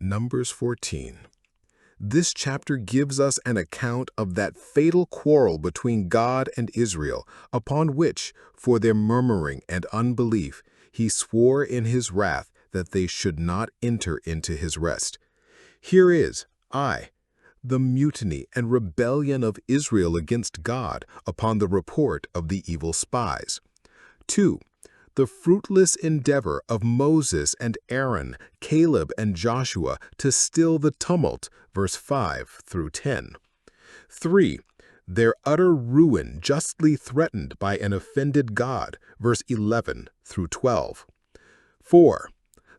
Numbers 14. This chapter gives us an account of that fatal quarrel between God and Israel, upon which, for their murmuring and unbelief, he swore in his wrath that they should not enter into his rest. Here is, the mutiny and rebellion of Israel against God upon the report of the evil spies. 2. The fruitless endeavor of Moses and Aaron, Caleb and Joshua to still the tumult, verse 5 through 10. 3. Their utter ruin justly threatened by an offended God, verse 11 through 12. 4.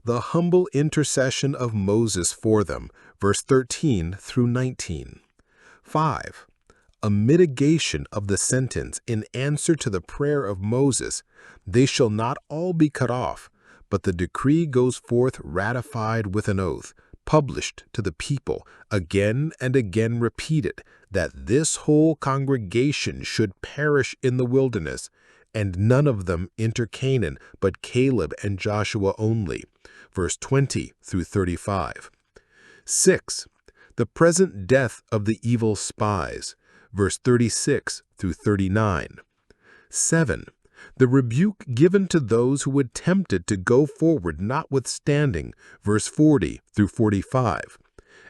The humble intercession of Moses for them, verse 13 through 19. 5. A mitigation of the sentence in answer to the prayer of Moses, they shall not all be cut off, but the decree goes forth ratified with an oath, published to the people, again and again repeated, that this whole congregation should perish in the wilderness, and none of them enter Canaan, but Caleb and Joshua only. Verse 20 through 35. 6. The present death of the evil spies, verse 36 through 39. 7. The rebuke given to those who attempted to go forward notwithstanding, verse 40 through 45.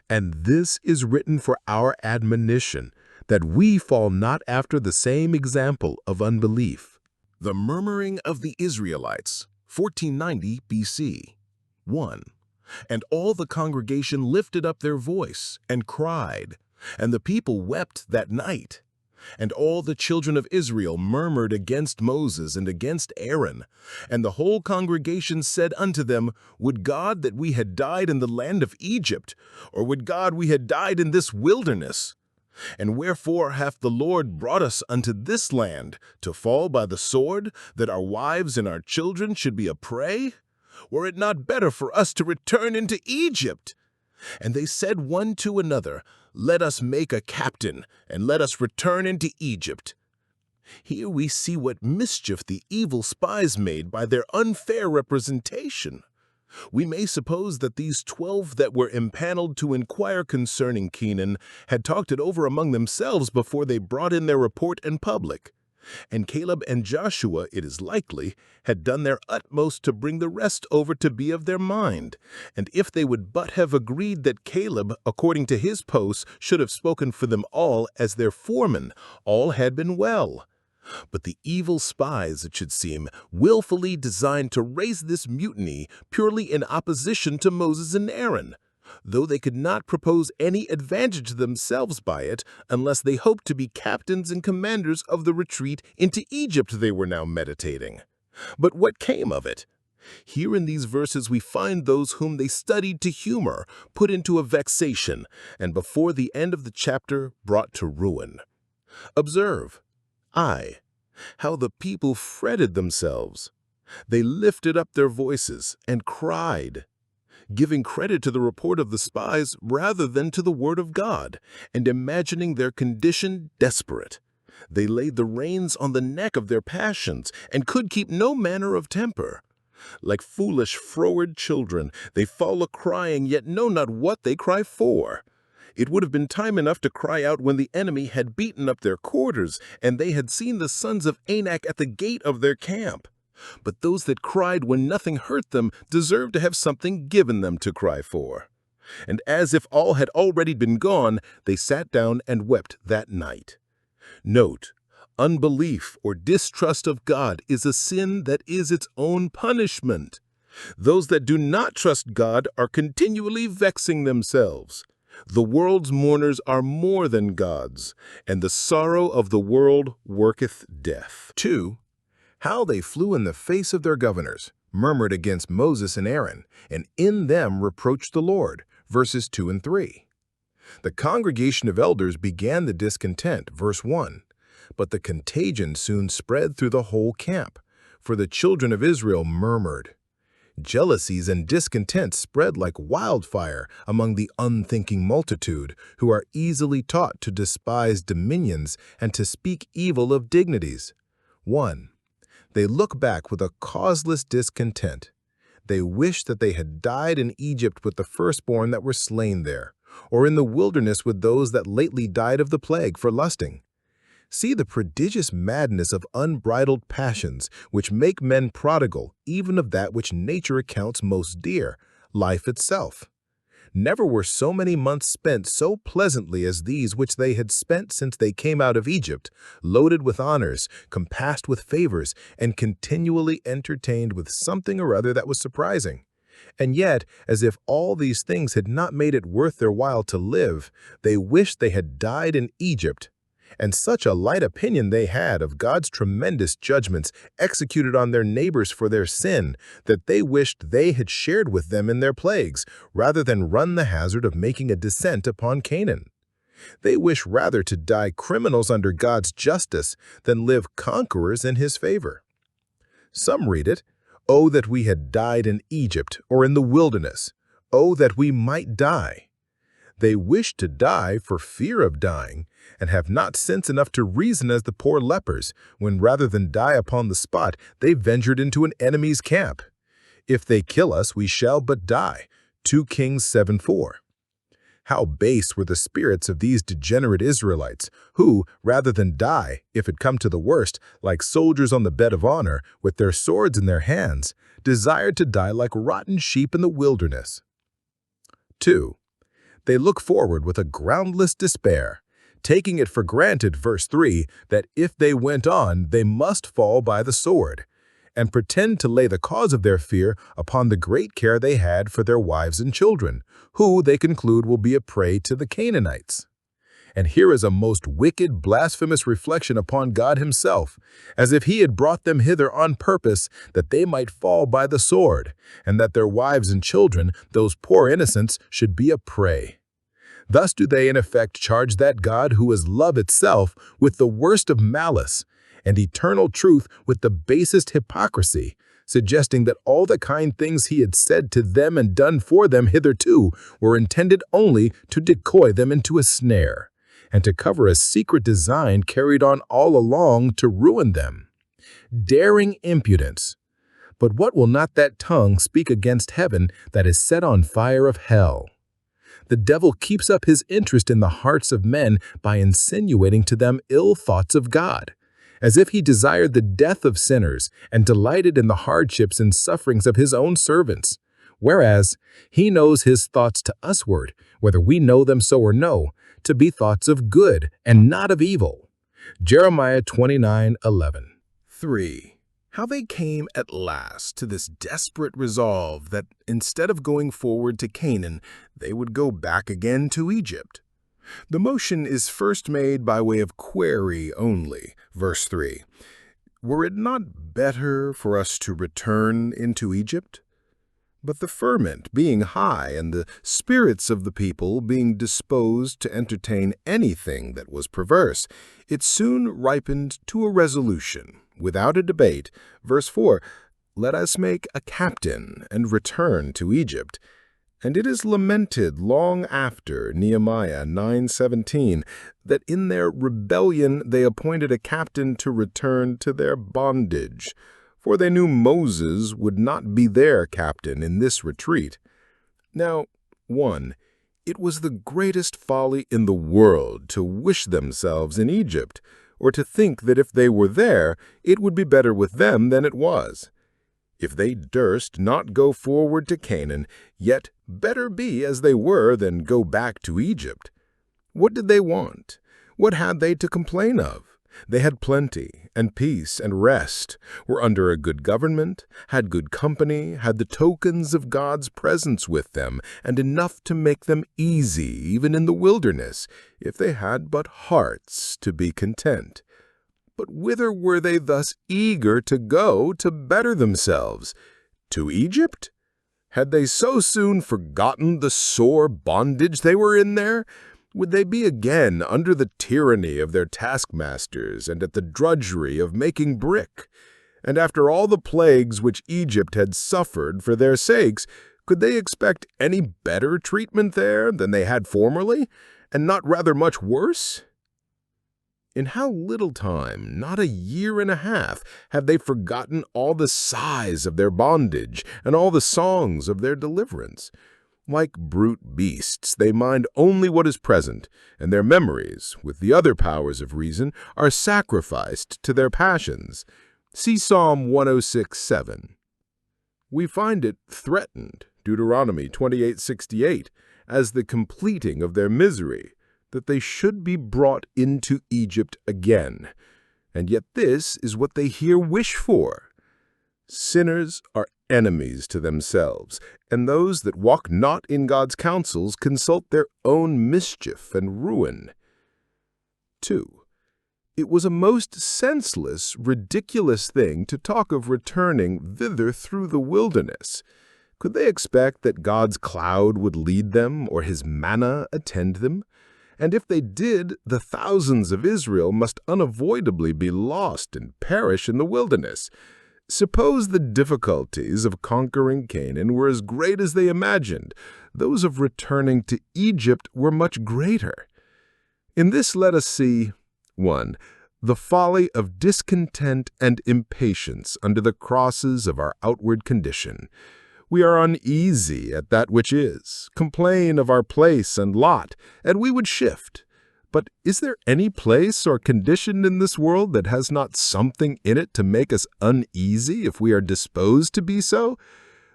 And this is written for our admonition, that we fall not after the same example of unbelief. The murmuring of the Israelites, 1490 BC. 1. And all the congregation lifted up their voice and cried, and the people wept that night. And all the children of Israel murmured against Moses and against Aaron. And the whole congregation said unto them, Would God that we had died in the land of Egypt, or would God we had died in this wilderness? And wherefore hath the Lord brought us unto this land, to fall by the sword, that our wives and our children should be a prey? Were it not better for us to return into Egypt? And they said one to another, Let us make a captain, and let us return into Egypt. Here we see what mischief the evil spies made by their unfair representation. We may suppose that these 12 that were impaneled to inquire concerning Canaan had talked it over among themselves before they brought in their report in public. And Caleb and Joshua, it is likely, had done their utmost to bring the rest over to be of their mind. And if they would but have agreed that Caleb, according to his posts, should have spoken for them all as their foreman, all had been well. But the evil spies, it should seem, willfully designed to raise this mutiny purely in opposition to Moses and Aaron, though they could not propose any advantage to themselves by it unless they hoped to be captains and commanders of the retreat into Egypt they were now meditating. But what came of it? Here in these verses we find those whom they studied to humor put into a vexation, and before the end of the chapter brought to ruin. Observe, how the people fretted themselves. They lifted up their voices and cried, giving credit to the report of the spies rather than to the word of God, and imagining their condition desperate. They laid the reins on the neck of their passions, and could keep no manner of temper. Like foolish froward children, they fall a-crying, yet know not what they cry for. It would have been time enough to cry out when the enemy had beaten up their quarters, and they had seen the sons of Anak at the gate of their camp. But those that cried when nothing hurt them deserved to have something given them to cry for. And as if all had already been gone, they sat down and wept that night. Note, unbelief or distrust of God is a sin that is its own punishment. Those that do not trust God are continually vexing themselves. The world's mourners are more than God's, and the sorrow of the world worketh death. 2. How they flew in the face of their governors, murmured against Moses and Aaron, and in them reproached the Lord, verses 2 and 3. The congregation of elders began the discontent, verse 1, but the contagion soon spread through the whole camp, for the children of Israel murmured. Jealousies and discontent spread like wildfire among the unthinking multitude, who are easily taught to despise dominions and to speak evil of dignities. 1. They look back with a causeless discontent. They wished that they had died in Egypt with the firstborn that were slain there, or in the wilderness with those that lately died of the plague for lusting. See the prodigious madness of unbridled passions, which make men prodigal even of that which nature accounts most dear, life itself. Never were so many months spent so pleasantly as these which they had spent since they came out of Egypt, loaded with honors, compassed with favors, and continually entertained with something or other that was surprising. And yet, as if all these things had not made it worth their while to live, they wished they had died in Egypt. And such a light opinion they had of God's tremendous judgments executed on their neighbors for their sin, that they wished they had shared with them in their plagues, rather than run the hazard of making a descent upon Canaan. They wish rather to die criminals under God's justice than live conquerors in his favor. Some read it, "Oh, that we had died in Egypt or in the wilderness! Oh, that we might die!" They wish to die for fear of dying, and have not sense enough to reason as the poor lepers, when rather than die upon the spot, they ventured into an enemy's camp. "If they kill us, we shall but die." 2 Kings 7:4. How base were the spirits of these degenerate Israelites, who, rather than die, if it come to the worst, like soldiers on the bed of honor, with their swords in their hands, desired to die like rotten sheep in the wilderness. 2. They look forward with a groundless despair, taking it for granted, verse 3, that if they went on, they must fall by the sword, and pretend to lay the cause of their fear upon the great care they had for their wives and children, who they conclude will be a prey to the Canaanites. And here is a most wicked, blasphemous reflection upon God himself, as if he had brought them hither on purpose that they might fall by the sword, and that their wives and children, those poor innocents, should be a prey. Thus do they in effect charge that God who is love itself with the worst of malice, and eternal truth with the basest hypocrisy, suggesting that all the kind things he had said to them and done for them hitherto were intended only to decoy them into a snare, and to cover a secret design carried on all along to ruin them. Daring impudence! But what will not that tongue speak against heaven that is set on fire of hell? The devil keeps up his interest in the hearts of men by insinuating to them ill thoughts of God, as if he desired the death of sinners and delighted in the hardships and sufferings of his own servants, whereas he knows his thoughts to usward, whether we know them so or no, to be thoughts of good and not of evil. Jeremiah 29:11. 3. How they came at last to this desperate resolve that instead of going forward to Canaan, they would go back again to Egypt. The motion is first made by way of query only, verse 3. Were it not better for us to return into Egypt? But the ferment being high, and the spirits of the people being disposed to entertain anything that was perverse, it soon ripened to a resolution, without a debate. Verse 4, "Let us make a captain, and return to Egypt." And it is lamented long after, Nehemiah 9:17, that in their rebellion they appointed a captain to return to their bondage, for they knew Moses would not be their captain in this retreat. Now, 1. It was the greatest folly in the world to wish themselves in Egypt, or to think that if they were there, it would be better with them than it was. If they durst not go forward to Canaan, yet better be as they were than go back to Egypt. What did they want? What had they to complain of? They had plenty, and peace, and rest, were under a good government, had good company, had the tokens of God's presence with them, and enough to make them easy even in the wilderness, if they had but hearts to be content. But whither were they thus eager to go to better themselves? To Egypt? Had they so soon forgotten the sore bondage they were in there? Would they be again under the tyranny of their taskmasters and at the drudgery of making brick? And after all the plagues which Egypt had suffered for their sakes, could they expect any better treatment there than they had formerly, and not rather much worse? In how little time, not a year and a half, have they forgotten all the sighs of their bondage and all the songs of their deliverance? Like brute beasts, they mind only what is present, and their memories, with the other powers of reason, are sacrificed to their passions. See Psalm 106:7. We find it threatened, Deuteronomy 28:68, as the completing of their misery, that they should be brought into Egypt again. And yet this is what they here wish for. Sinners are enemies to themselves, and those that walk not in God's counsels consult their own mischief and ruin. 2. It was a most senseless, ridiculous thing to talk of returning thither through the wilderness. Could they expect that God's cloud would lead them or his manna attend them? And if they did, the thousands of Israel must unavoidably be lost and perish in the wilderness. Suppose the difficulties of conquering Canaan were as great as they imagined. Those of returning to Egypt were much greater. In this let us see 1. The folly of discontent and impatience under the crosses of our outward condition. We are uneasy at that which is, complain of our place and lot, and we would shift. But is there any place or condition in this world that has not something in it to make us uneasy if we are disposed to be so?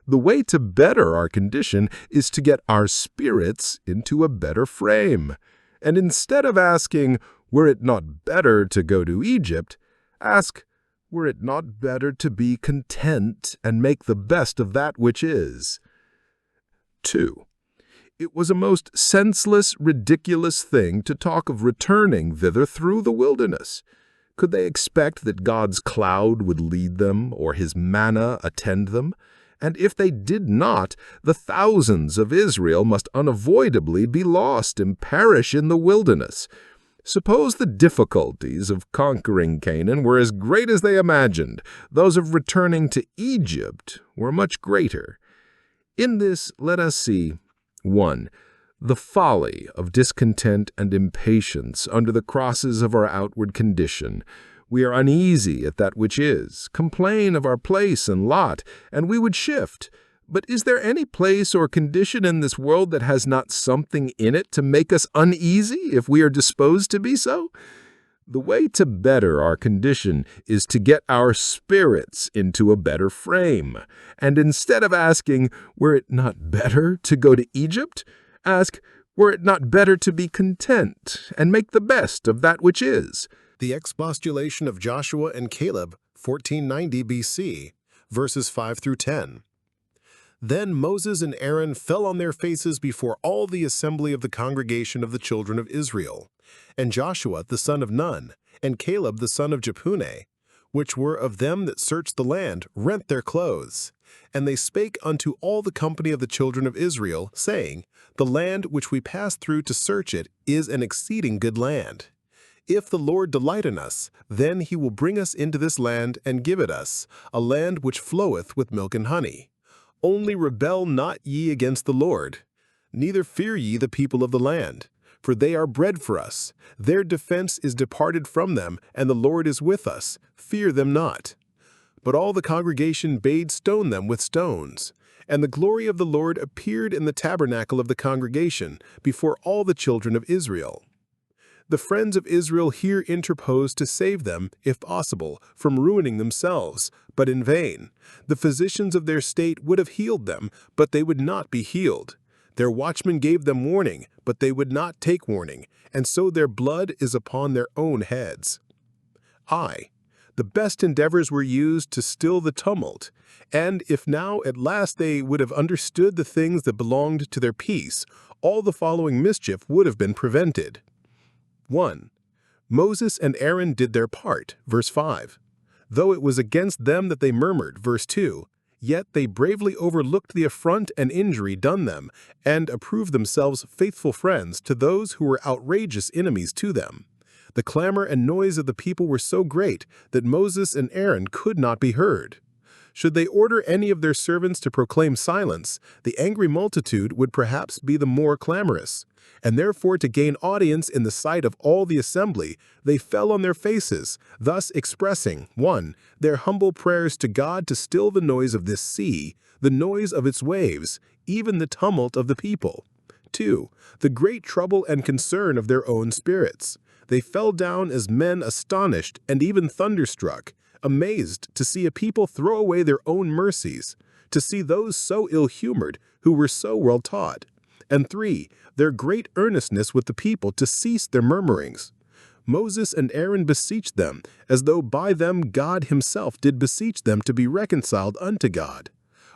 The way to better our condition is to get our spirits into a better frame. And instead of asking, were it not better to go to Egypt, ask, were it not better to be content and make the best of that which is? 2. It was a most senseless, ridiculous thing to talk of returning thither through the wilderness. Could they expect that God's cloud would lead them or his manna attend them? And if they did not, the thousands of Israel must unavoidably be lost and perish in the wilderness. Suppose the difficulties of conquering Canaan were as great as they imagined. Those of returning to Egypt were much greater. In this let us see 1. The folly of discontent and impatience under the crosses of our outward condition. We are uneasy at that which is, complain of our place and lot, and we would shift. But is there any place or condition in this world that has not something in it to make us uneasy if we are disposed to be so? The way to better our condition is to get our spirits into a better frame. And instead of asking, were it not better to go to Egypt? Ask, were it not better to be content and make the best of that which is? The expostulation of Joshua and Caleb, 1490 BC, verses 5 through 10. Then Moses and Aaron fell on their faces before all the assembly of the congregation of the children of Israel. And Joshua the son of Nun, and Caleb the son of Jephunneh, which were of them that searched the land, rent their clothes. And they spake unto all the company of the children of Israel, saying, The land which we passed through to search it is an exceeding good land. If the Lord delight in us, then he will bring us into this land and give it us, a land which floweth with milk and honey. Only rebel not ye against the Lord, neither fear ye the people of the land, for they are bread for us. Their defense is departed from them, and the Lord is with us. Fear them not. But all the congregation bade stone them with stones. And the glory of the Lord appeared in the tabernacle of the congregation before all the children of Israel. The friends of Israel here interposed to save them, if possible, from ruining themselves, but in vain. The physicians of their state would have healed them, but they would not be healed. Their watchmen gave them warning, but they would not take warning, and so their blood is upon their own heads. The best endeavors were used to still the tumult, and if now at last they would have understood the things that belonged to their peace, all the following mischief would have been prevented. 1. Moses and Aaron did their part, verse 5. Though it was against them that they murmured, verse 2, yet they bravely overlooked the affront and injury done them, and approved themselves faithful friends to those who were outrageous enemies to them. The clamor and noise of the people were so great that Moses and Aaron could not be heard. Should they order any of their servants to proclaim silence, the angry multitude would perhaps be the more clamorous. And therefore, to gain audience in the sight of all the assembly, they fell on their faces, thus expressing, 1. Their humble prayers to God to still the noise of this sea, the noise of its waves, even the tumult of the people. 2. The great trouble and concern of their own spirits. They fell down as men astonished and even thunderstruck, amazed to see a people throw away their own mercies, to see those so ill-humored who were so well taught. And 3. Their great earnestness with the people to cease their murmurings. Moses and Aaron beseeched them, as though by them God himself did beseech them to be reconciled unto God.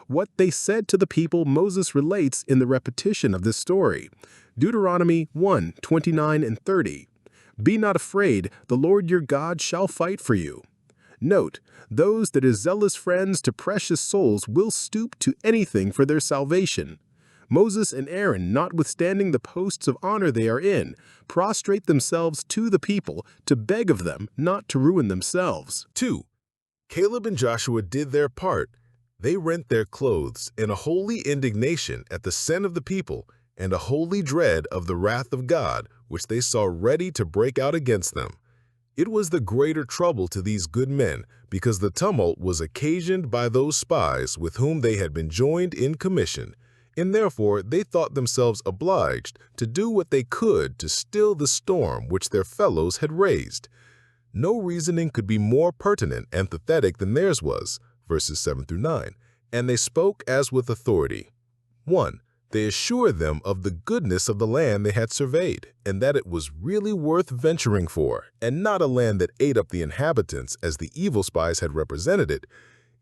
What they said to the people Moses relates in the repetition of this story. Deuteronomy 1:29 and 30. Be not afraid, the Lord your God shall fight for you. Note, those that are zealous friends to precious souls will stoop to anything for their salvation. Moses and Aaron, notwithstanding the posts of honor they are in, prostrate themselves to the people to beg of them not to ruin themselves. 2. Caleb and Joshua did their part. They rent their clothes in a holy indignation at the sin of the people and a holy dread of the wrath of God, which they saw ready to break out against them. It was the greater trouble to these good men because the tumult was occasioned by those spies with whom they had been joined in commission, and therefore they thought themselves obliged to do what they could to still the storm which their fellows had raised. No reasoning could be more pertinent and pathetic than theirs was, verses 7 through 9, and they spoke as with authority. 1. They assured them of the goodness of the land they had surveyed, and that it was really worth venturing for, and not a land that ate up the inhabitants as the evil spies had represented it.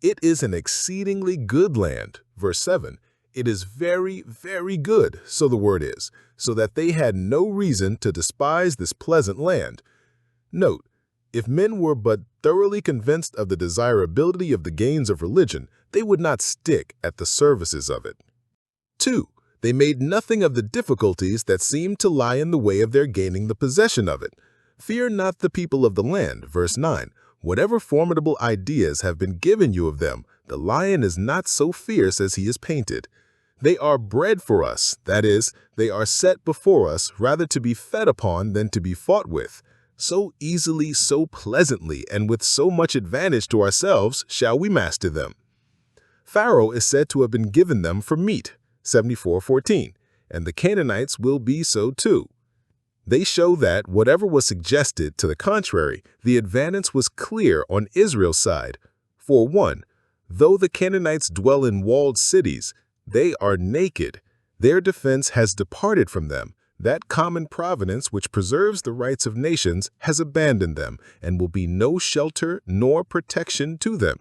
It is an exceedingly good land, verse 7. It is very, very good, so the word is, so that they had no reason to despise this pleasant land. Note, if men were but thoroughly convinced of the desirability of the gains of religion, they would not stick at the services of it. 2. They made nothing of the difficulties that seemed to lie in the way of their gaining the possession of it. Fear not the people of the land, verse 9. Whatever formidable ideas have been given you of them, the lion is not so fierce as he is painted. They are bred for us, that is, they are set before us rather to be fed upon than to be fought with. So easily, so pleasantly, and with so much advantage to ourselves shall we master them. Pharaoh is said to have been given them for meat, 74:14, and the Canaanites will be so too. They show that, whatever was suggested to the contrary, the advantage was clear on Israel's side. For 1, though the Canaanites dwell in walled cities, they are naked. Their defense has departed from them. That common providence which preserves the rights of nations has abandoned them, and will be no shelter nor protection to them.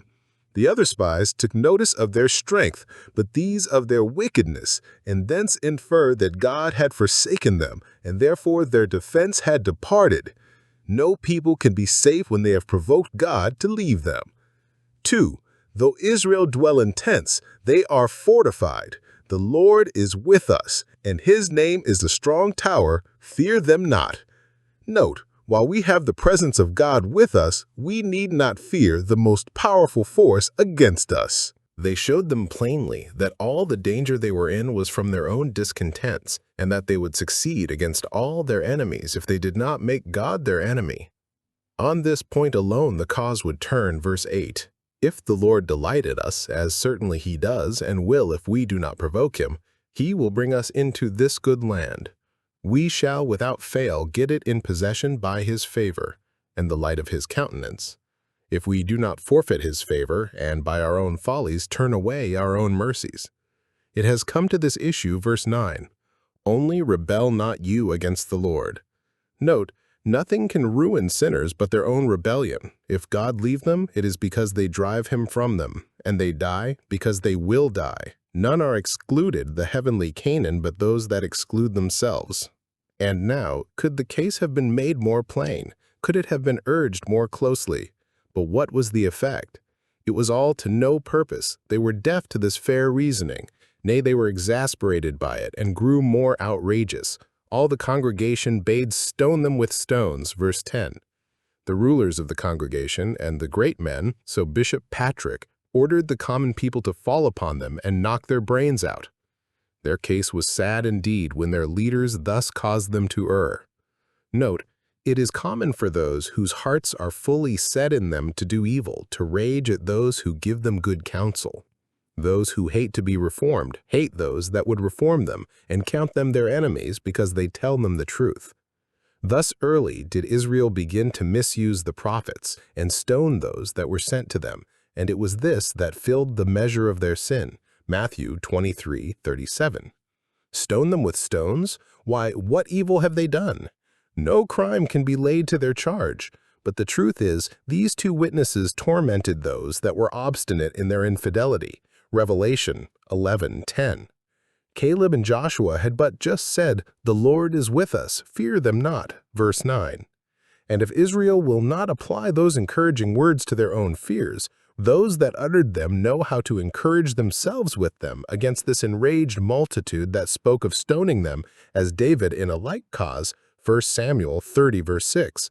The other spies took notice of their strength, but these of their wickedness, and thence inferred that God had forsaken them, and therefore their defense had departed. No people can be safe when they have provoked God to leave them. 2. Though Israel dwell in tents, they are fortified. The Lord is with us, and his name is the strong tower. Fear them not. Note, while we have the presence of God with us, we need not fear the most powerful force against us. They showed them plainly that all the danger they were in was from their own discontents, and that they would succeed against all their enemies if they did not make God their enemy. On this point alone the cause would turn, verse 8. If the Lord delighted us, as certainly he does and will if we do not provoke him, he will bring us into this good land. We shall without fail get it in possession by his favor and the light of his countenance, if we do not forfeit his favor and by our own follies turn away our own mercies. It has come to this issue, verse 9. Only rebel not you against the Lord. Note, nothing can ruin sinners but their own rebellion. If God leave them, it is because they drive him from them, and they die because they will die. None are excluded the heavenly Canaan but those that exclude themselves. And now, could the case have been made more plain? Could it have been urged more closely? But what was the effect? It was all to no purpose. They were deaf to this fair reasoning. Nay, they were exasperated by it and grew more outrageous. All the congregation bade stone them with stones, verse 10. The rulers of the congregation and the great men, so Bishop Patrick, ordered the common people to fall upon them and knock their brains out. Their case was sad indeed when their leaders thus caused them to err. Note, it is common for those whose hearts are fully set in them to do evil, to rage at those who give them good counsel. Those who hate to be reformed hate those that would reform them and count them their enemies because they tell them the truth. Thus early did Israel begin to misuse the prophets and stone those that were sent to them, and it was this that filled the measure of their sin. Matthew 23:37. Stone them with stones? Why, what evil have they done? No crime can be laid to their charge. But the truth is, these two witnesses tormented those that were obstinate in their infidelity. Revelation 11:10. Caleb and Joshua had but just said, "The Lord is with us, fear them not," verse 9. And if Israel will not apply those encouraging words to their own fears, those that uttered them know how to encourage themselves with them against this enraged multitude that spoke of stoning them, as David in a like cause, 1 Samuel 30 verse 6.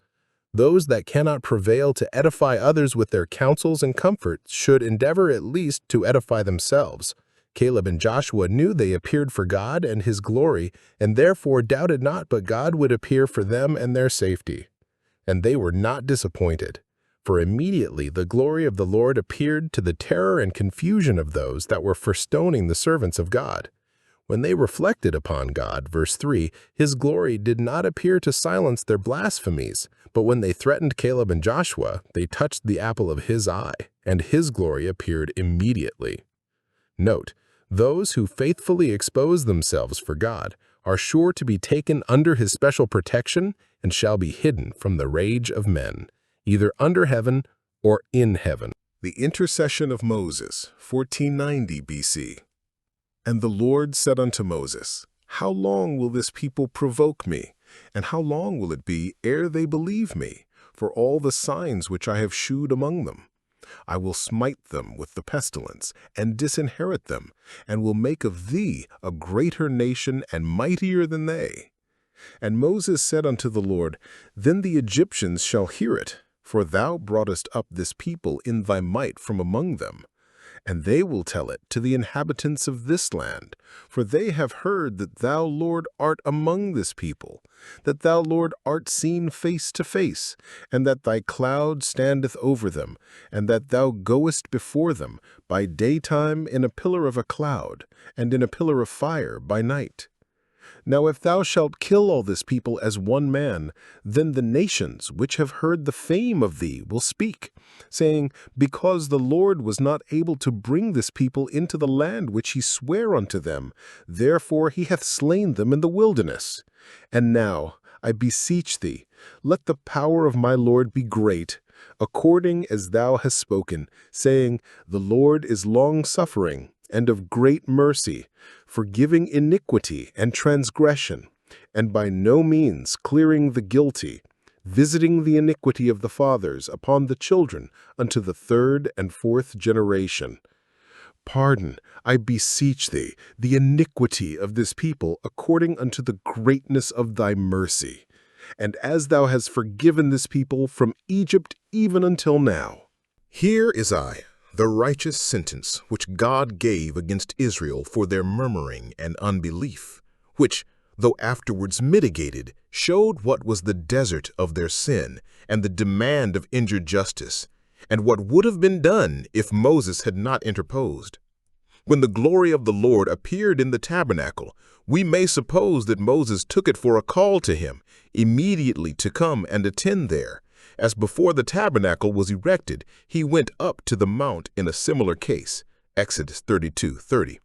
Those that cannot prevail to edify others with their counsels and comforts should endeavor at least to edify themselves. Caleb and Joshua knew they appeared for God and his glory, and therefore doubted not but God would appear for them and their safety. And they were not disappointed, for immediately the glory of the Lord appeared to the terror and confusion of those that were for stoning the servants of God. When they reflected upon God, verse 3, his glory did not appear to silence their blasphemies, but when they threatened Caleb and Joshua, they touched the apple of his eye, and his glory appeared immediately. Note, those who faithfully expose themselves for God are sure to be taken under his special protection and shall be hidden from the rage of men, either under heaven or in heaven. The intercession of Moses, 1490 BC. And the Lord said unto Moses, How long will this people provoke me? And how long will it be ere they believe me, for all the signs which I have shewed among them? I will smite them with the pestilence, and disinherit them, and will make of thee a greater nation and mightier than they. And Moses said unto the Lord, Then the Egyptians shall hear it, for thou broughtest up this people in thy might from among them. And they will tell it to the inhabitants of this land, for they have heard that thou, Lord, art among this people, that thou, Lord, art seen face to face, and that thy cloud standeth over them, and that thou goest before them by daytime in a pillar of a cloud, and in a pillar of fire by night. Now if thou shalt kill all this people as one man, then the nations which have heard the fame of thee will speak, saying, Because the Lord was not able to bring this people into the land which he sware unto them, therefore he hath slain them in the wilderness. And now, I beseech thee, let the power of my Lord be great, according as thou hast spoken, saying, The Lord is long-suffering, and of great mercy, forgiving iniquity and transgression, and by no means clearing the guilty, visiting the iniquity of the fathers upon the children unto the third and fourth generation. Pardon, I beseech thee, the iniquity of this people according unto the greatness of thy mercy, and as thou hast forgiven this people from Egypt even until now. Here is I, the righteous sentence which God gave against Israel for their murmuring and unbelief, which, though afterwards mitigated, showed what was the desert of their sin and the demand of injured justice, and what would have been done if Moses had not interposed. When the glory of the Lord appeared in the tabernacle, we may suppose that Moses took it for a call to him immediately to come and attend there, as before the tabernacle was erected, he went up to the mount in a similar case, Exodus 32:30.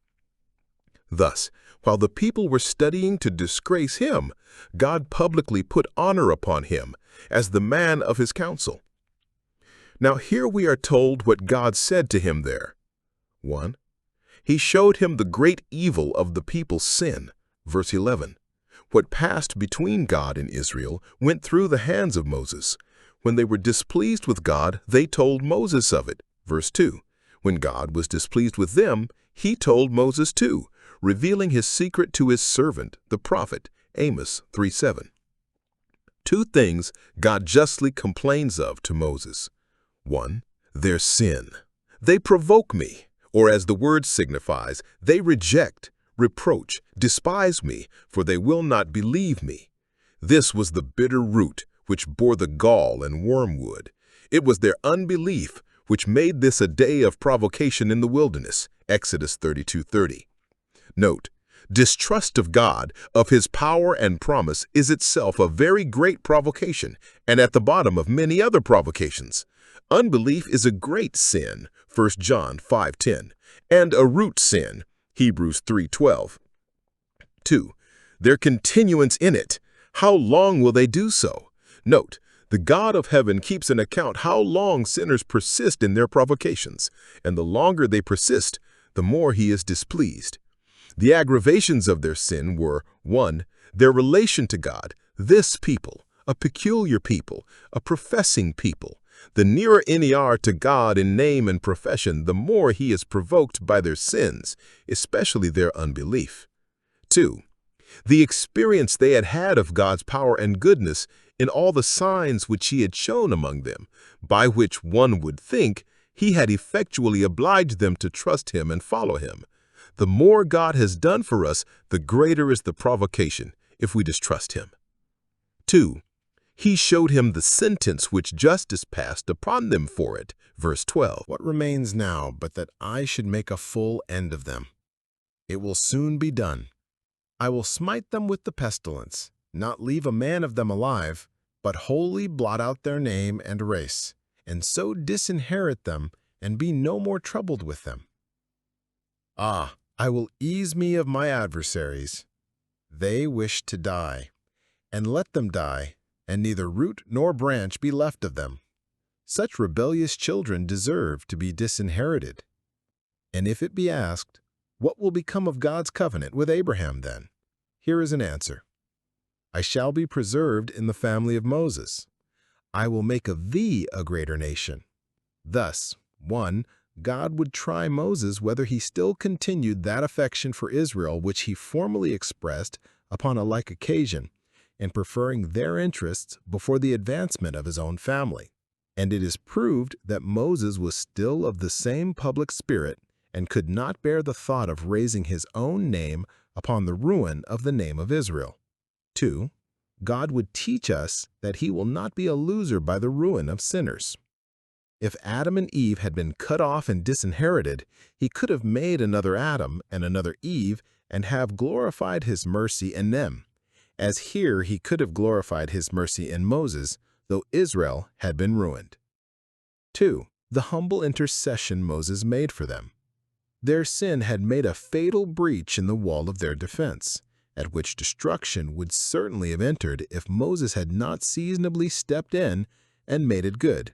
Thus, while the people were studying to disgrace him, God publicly put honor upon him as the man of his counsel. Now here we are told what God said to him there. 1. He showed him the great evil of the people's sin, verse 11. What passed between God and Israel went through the hands of Moses. When they were displeased with God, they told Moses of it. Verse 2. When God was displeased with them, he told Moses too, revealing his secret to his servant, the prophet, Amos 3:7. Two things God justly complains of to Moses. 1. Their sin. They provoke me, or as the word signifies, they reject, reproach, despise me, for they will not believe me. This was the bitter root which bore the gall and wormwood. It was their unbelief which made this a day of provocation in the wilderness. Exodus 32:30. Note, distrust of God, of His power and promise, is itself a very great provocation, and at the bottom of many other provocations. Unbelief is a great sin, 1 John 5:10, and a root sin, Hebrews 3:12. 2. Their continuance in it. How long will they do so? Note, the God of heaven keeps an account how long sinners persist in their provocations, and the longer they persist, the more He is displeased. The aggravations of their sin were, 1. Their relation to God, this people, a peculiar people, a professing people. The nearer any are to God in name and profession, the more He is provoked by their sins, especially their unbelief. 2. The experience they had had of God's power and goodness in all the signs which He had shown among them, by which one would think He had effectually obliged them to trust Him and follow Him. The more God has done for us, the greater is the provocation if we distrust Him. 2. He showed him the sentence which justice passed upon them for it. Verse 12. What remains now but that I should make a full end of them? It will soon be done. I will smite them with the pestilence, not leave a man of them alive, but wholly blot out their name and race, and so disinherit them and be no more troubled with them. Ah, I will ease me of my adversaries. They wish to die, and let them die, and neither root nor branch be left of them. Such rebellious children deserve to be disinherited. And if it be asked, what will become of God's covenant with Abraham then? Here is an answer. I shall be preserved in the family of Moses. I will make of thee a greater nation. Thus, 1. God would try Moses whether he still continued that affection for Israel which he formerly expressed upon a like occasion, and preferring their interests before the advancement of his own family. And it is proved that Moses was still of the same public spirit and could not bear the thought of raising his own name upon the ruin of the name of Israel. 2. God would teach us that He will not be a loser by the ruin of sinners. If Adam and Eve had been cut off and disinherited, He could have made another Adam and another Eve and have glorified His mercy in them, as here He could have glorified His mercy in Moses, though Israel had been ruined. 2. The humble intercession Moses made for them. Their sin had made a fatal breach in the wall of their defense, at which destruction would certainly have entered if Moses had not seasonably stepped in and made it good.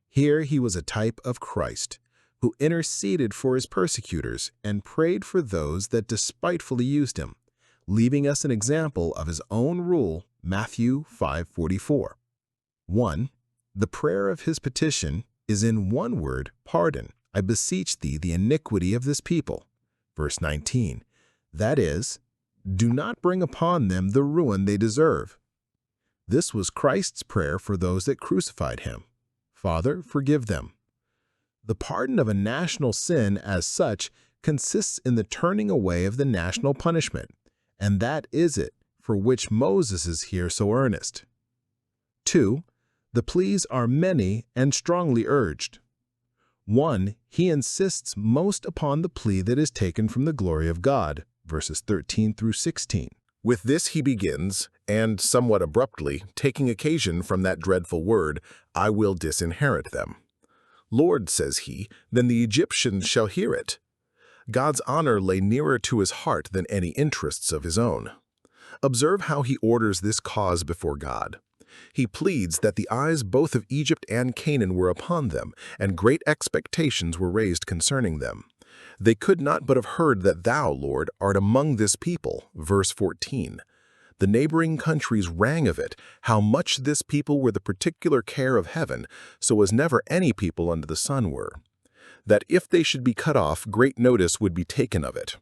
Here he was a type of Christ, who interceded for his persecutors and prayed for those that despitefully used him, leaving us an example of his own rule, Matthew 5:44. 1. The prayer of his petition is in one word, pardon. I beseech thee the iniquity of this people. Verse 19. That is, do not bring upon them the ruin they deserve. This was Christ's prayer for those that crucified him. Father, forgive them. The pardon of a national sin as such consists in the turning away of the national punishment, and that is it for which Moses is here so earnest. 2. The pleas are many and strongly urged. 1. He insists most upon the plea that is taken from the glory of God, verses 13 through 16. With this he begins, and somewhat abruptly, taking occasion from that dreadful word, I will disinherit them. Lord, says he, then the Egyptians shall hear it. God's honor lay nearer to his heart than any interests of his own. Observe how he orders this cause before God. He pleads that the eyes both of Egypt and Canaan were upon them, and great expectations were raised concerning them. They could not but have heard that thou, Lord, art among this people. Verse 14. The neighboring countries rang of it, how much this people were the particular care of heaven, so as never any people under the sun were. That if they should be cut off, great notice would be taken of it.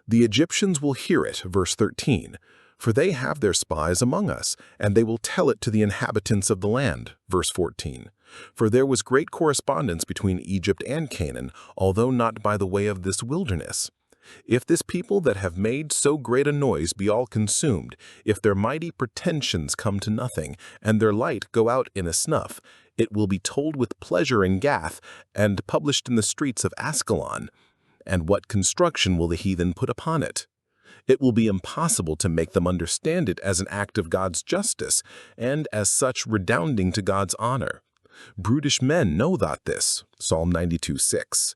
The Egyptians will hear it. Verse 13. For they have their spies among us, and they will tell it to the inhabitants of the land. Verse 14. For there was great correspondence between Egypt and Canaan, although not by the way of this wilderness. If this people that have made so great a noise be all consumed, if their mighty pretensions come to nothing, and their light go out in a snuff, it will be told with pleasure in Gath, and published in the streets of Ascalon. And what construction will the heathen put upon it? It will be impossible to make them understand it as an act of God's justice, and as such redounding to God's honor. Brutish men know not this, Psalm 92:6.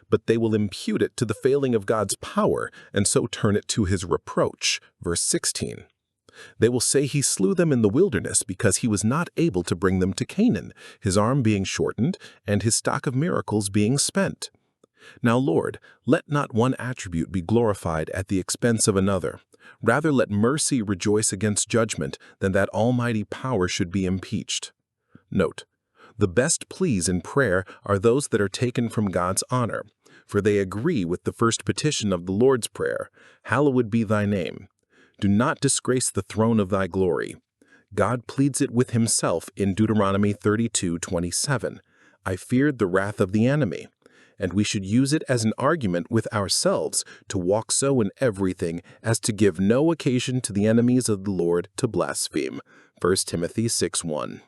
But they will impute it to the failing of God's power, and so turn it to his reproach. Verse 16. They will say he slew them in the wilderness because he was not able to bring them to Canaan, his arm being shortened, and his stock of miracles being spent. Now, Lord, let not one attribute be glorified at the expense of another. Rather let mercy rejoice against judgment than that almighty power should be impeached. Note, the best pleas in prayer are those that are taken from God's honor, for they agree with the first petition of the Lord's Prayer, Hallowed be thy name. Do not disgrace the throne of thy glory. God pleads it with himself in Deuteronomy 32:27. I feared the wrath of the enemy. And we should use it as an argument with ourselves to walk so in everything as to give no occasion to the enemies of the Lord to blaspheme. 1 Timothy 6:1.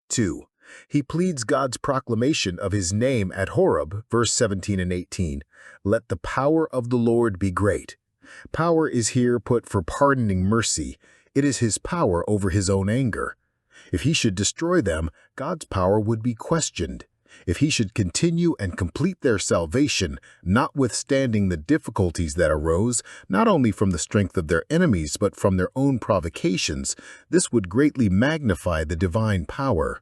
2. He pleads God's proclamation of his name at Horeb, verse 17 and 18. Let the power of the Lord be great. Power is here put for pardoning mercy. It is his power over his own anger. If he should destroy them, God's power would be questioned. If he should continue and complete their salvation, notwithstanding the difficulties that arose, not only from the strength of their enemies, but from their own provocations, this would greatly magnify the divine power.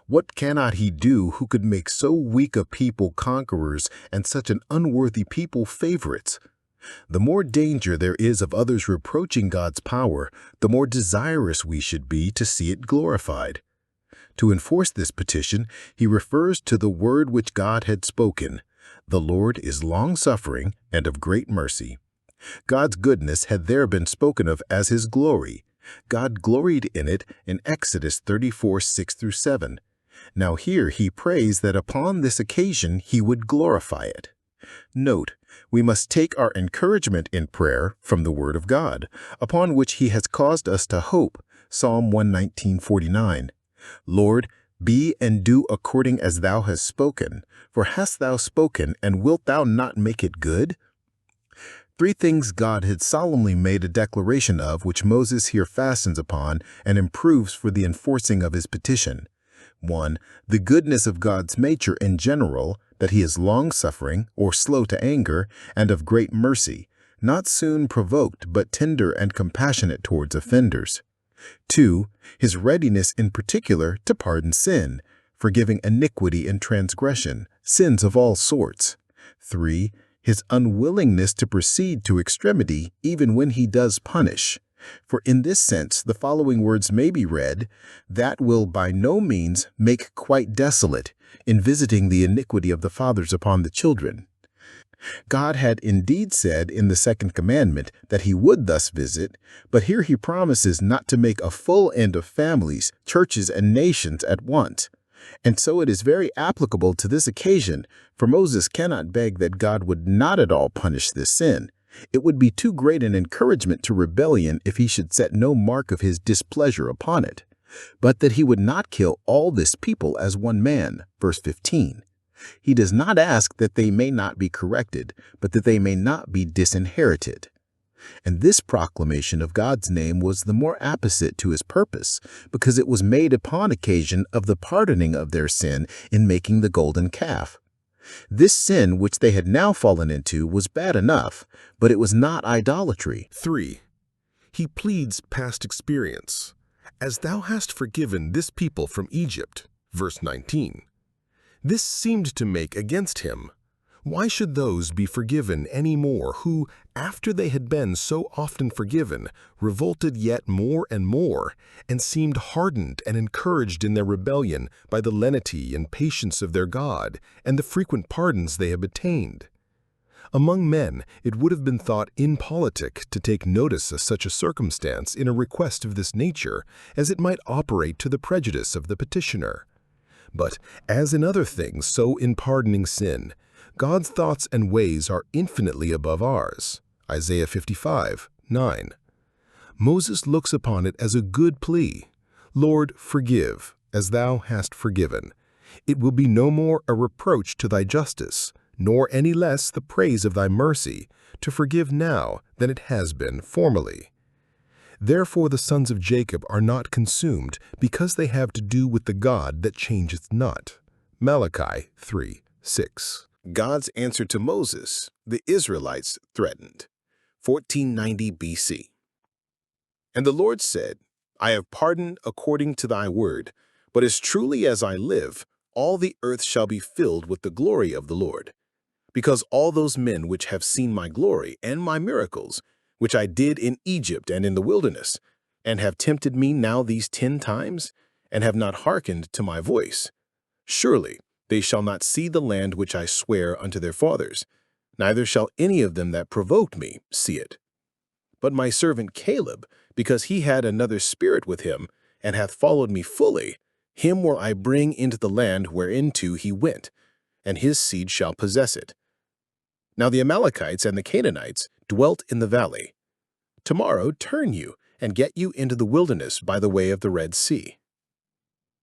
What cannot he do who could make so weak a people conquerors and such an unworthy people favorites? The more danger there is of others reproaching God's power, the more desirous we should be to see it glorified. To enforce this petition, he refers to the word which God had spoken. The Lord is long-suffering and of great mercy. God's goodness had there been spoken of as his glory. God gloried in it in Exodus 34:6-7. Now here he prays that upon this occasion he would glorify it. Note, we must take our encouragement in prayer from the Word of God, upon which he has caused us to hope, Psalm 119:49. Lord, be and do according as thou hast spoken, for hast thou spoken, and wilt thou not make it good? Three things God had solemnly made a declaration of, which Moses here fastens upon and improves for the enforcing of his petition. 1. The goodness of God's nature in general, that he is long-suffering, or slow to anger, and of great mercy, not soon provoked, but tender and compassionate towards offenders. 2. His readiness in particular to pardon sin, forgiving iniquity and transgression, sins of all sorts. 3. His unwillingness to proceed to extremity even when he does punish. For in this sense the following words may be read, that will by no means make quite desolate in visiting the iniquity of the fathers upon the children. God had indeed said in the second commandment that he would thus visit, but here he promises not to make a full end of families, churches, and nations at once. And so it is very applicable to this occasion, for Moses cannot beg that God would not at all punish this sin. It would be too great an encouragement to rebellion if he should set no mark of his displeasure upon it, but that he would not kill all this people as one man. Verse 15. He does not ask that they may not be corrected, but that they may not be disinherited. And this proclamation of God's name was the more apposite to his purpose, because it was made upon occasion of the pardoning of their sin in making the golden calf. This sin which they had now fallen into was bad enough, but it was not idolatry. 3. He pleads past experience. As thou hast forgiven this people from Egypt, verse 19. This seemed to make against him. Why should those be forgiven any more who, after they had been so often forgiven, revolted yet more and more, and seemed hardened and encouraged in their rebellion by the lenity and patience of their God, and the frequent pardons they have obtained? Among men, it would have been thought impolitic to take notice of such a circumstance in a request of this nature, as it might operate to the prejudice of the petitioner. But, as in other things, so in pardoning sin, God's thoughts and ways are infinitely above ours. Isaiah 55:9. Moses looks upon it as a good plea. Lord, forgive, as thou hast forgiven. It will be no more a reproach to thy justice, nor any less the praise of thy mercy, to forgive now than it has been formerly. Therefore the sons of Jacob are not consumed, because they have to do with the God that changeth not. Malachi 3:6. God's answer to Moses, the Israelites threatened. 1490 BC. And the Lord said, I have pardoned according to thy word, but as truly as I live, all the earth shall be filled with the glory of the Lord. Because all those men which have seen my glory and my miracles, which I did in Egypt and in the wilderness, and have tempted me now these 10 times, and have not hearkened to my voice, surely they shall not see the land which I swear unto their fathers, neither shall any of them that provoked me see it. But my servant Caleb, because he had another spirit with him, and hath followed me fully, him will I bring into the land whereinto he went, and his seed shall possess it. Now the Amalekites and the Canaanites dwelt in the valley. Tomorrow turn you, and get you into the wilderness by the way of the Red Sea.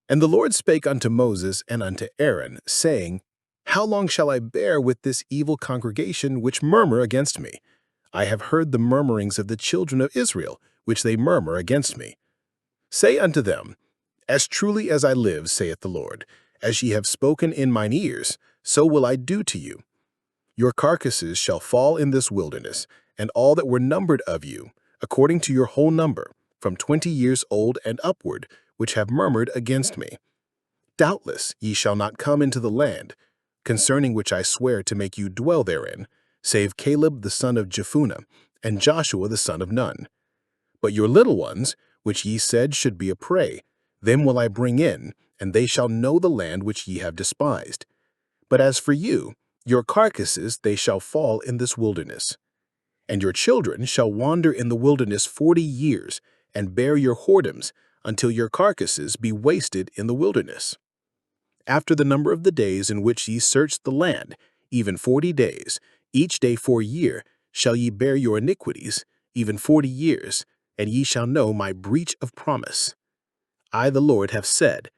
And the Lord spake unto Moses and unto Aaron, saying, How long shall I bear with this evil congregation which murmur against me? I have heard the murmurings of the children of Israel, which they murmur against me. Say unto them, As truly as I live, saith the Lord, as ye have spoken in mine ears, so will I do to you. Your carcasses shall fall in this wilderness, and all that were numbered of you, according to your whole number, from 20 years old and upward, which have murmured against me. Doubtless ye shall not come into the land, concerning which I swear to make you dwell therein, save Caleb the son of Jephunneh, and Joshua the son of Nun. But your little ones, which ye said should be a prey, them will I bring in, and they shall know the land which ye have despised. But as for you, your carcasses they shall fall in this wilderness. And your children shall wander in the wilderness 40 years, and bear your whoredoms, until your carcasses be wasted in the wilderness. After the number of the days in which ye searched the land, even 40 days, each day for a year, shall ye bear your iniquities, even 40 years, and ye shall know my breach of promise. I the Lord have said,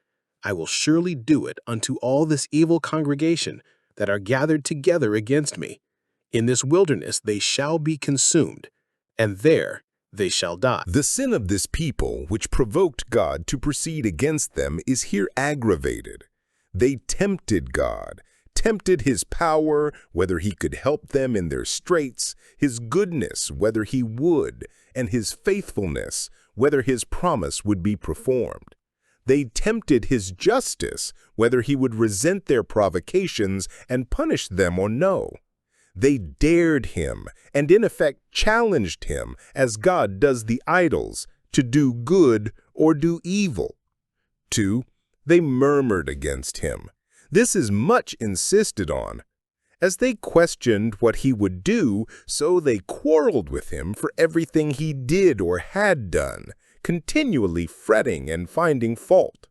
I will surely do it unto all this evil congregation that are gathered together against me. In this wilderness they shall be consumed, and there they shall die. The sin of this people, which provoked God to proceed against them, is here aggravated. They tempted God, tempted his power, whether he could help them in their straits, his goodness, whether he would, and his faithfulness, whether his promise would be performed. They tempted his justice, whether he would resent their provocations and punish them or no. They dared him, and in effect challenged him, as God does the idols, to do good or do evil. 2. They murmured against him. This is much insisted on. As they questioned what he would do, so they quarreled with him for everything he did or had done, continually fretting and finding fault.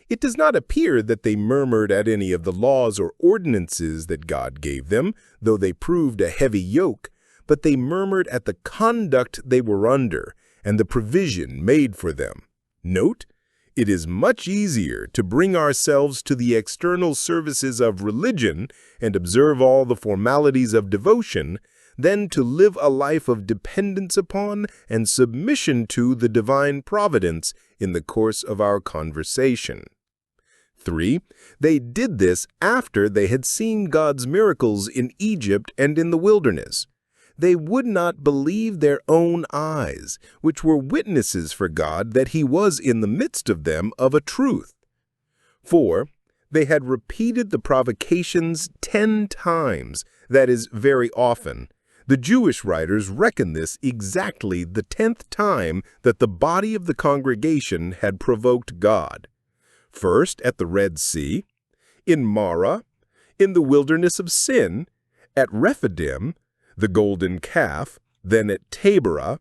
It does not appear that they murmured at any of the laws or ordinances that God gave them, though they proved a heavy yoke, but they murmured at the conduct they were under and the provision made for them. Note, it is much easier to bring ourselves to the external services of religion and observe all the formalities of devotion than to live a life of dependence upon and submission to the divine providence in the course of our conversation. 3. They did this after they had seen God's miracles in Egypt and in the wilderness. They would not believe their own eyes, which were witnesses for God that he was in the midst of them of a truth. 4. They had repeated the provocations 10 times, that is, very often. The Jewish writers reckon this exactly the 10th time that the body of the congregation had provoked God. First at the Red Sea, in Marah, in the wilderness of Sin, at Rephidim, the golden calf, then at Taberah,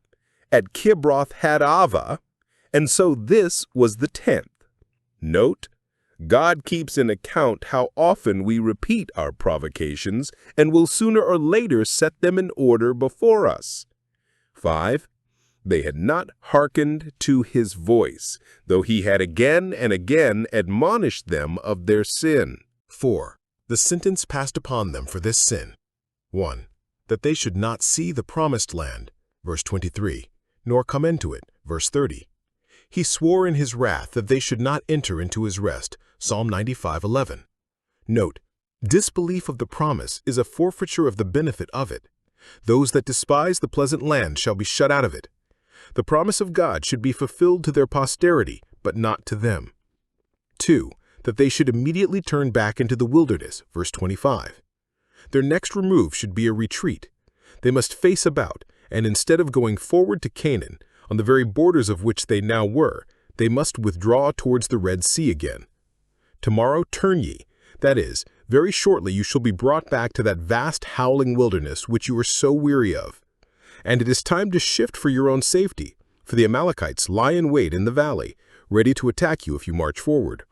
at Kibroth Hadavah, and so this was the 10th. Note, God keeps in account how often we repeat our provocations and will sooner or later set them in order before us. 5. They had not hearkened to his voice, though he had again and again admonished them of their sin. 4. The sentence passed upon them for this sin. 1. That they should not see the promised land, verse 23, nor come into it, verse 30. He swore in his wrath that they should not enter into his rest, Psalm 95:11. Note, disbelief of the promise is a forfeiture of the benefit of it. Those that despise the pleasant land shall be shut out of it. The promise of God should be fulfilled to their posterity, but not to them. 2. That they should immediately turn back into the wilderness, verse 25. Their next remove should be a retreat. They must face about, and instead of going forward to Canaan, on the very borders of which they now were, they must withdraw towards the Red Sea again. Tomorrow turn ye, that is, very shortly you shall be brought back to that vast howling wilderness which you are so weary of. And it is time to shift for your own safety, for the Amalekites lie in wait in the valley, ready to attack you if you march forward.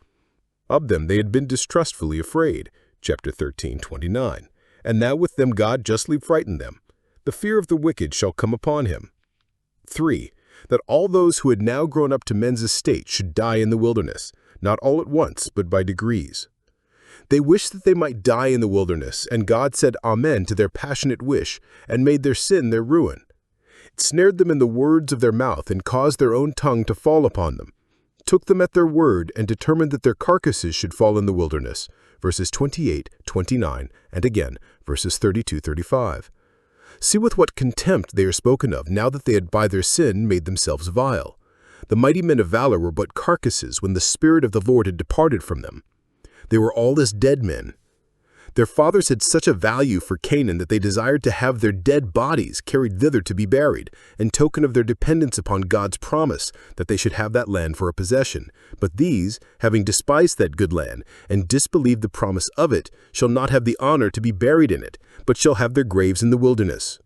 Of them they had been distrustfully afraid, chapter 13:29, and now with them God justly frightened them. The fear of the wicked shall come upon him. 3. That all those who had now grown up to men's estate should die in the wilderness, not all at once, but by degrees. They wished that they might die in the wilderness, and God said Amen to their passionate wish, and made their sin their ruin. It snared them in the words of their mouth, and caused their own tongue to fall upon them, took them at their word, and determined that their carcasses should fall in the wilderness, verses 28, 29, and again, verses 32, 35. See with what contempt they are spoken of, now that they had by their sin made themselves vile. The mighty men of valor were but carcasses when the Spirit of the Lord had departed from them. They were all as dead men. Their fathers had such a value for Canaan that they desired to have their dead bodies carried thither to be buried, in token of their dependence upon God's promise that they should have that land for a possession. But these, having despised that good land, and disbelieved the promise of it, shall not have the honor to be buried in it, but shall have their graves in the wilderness.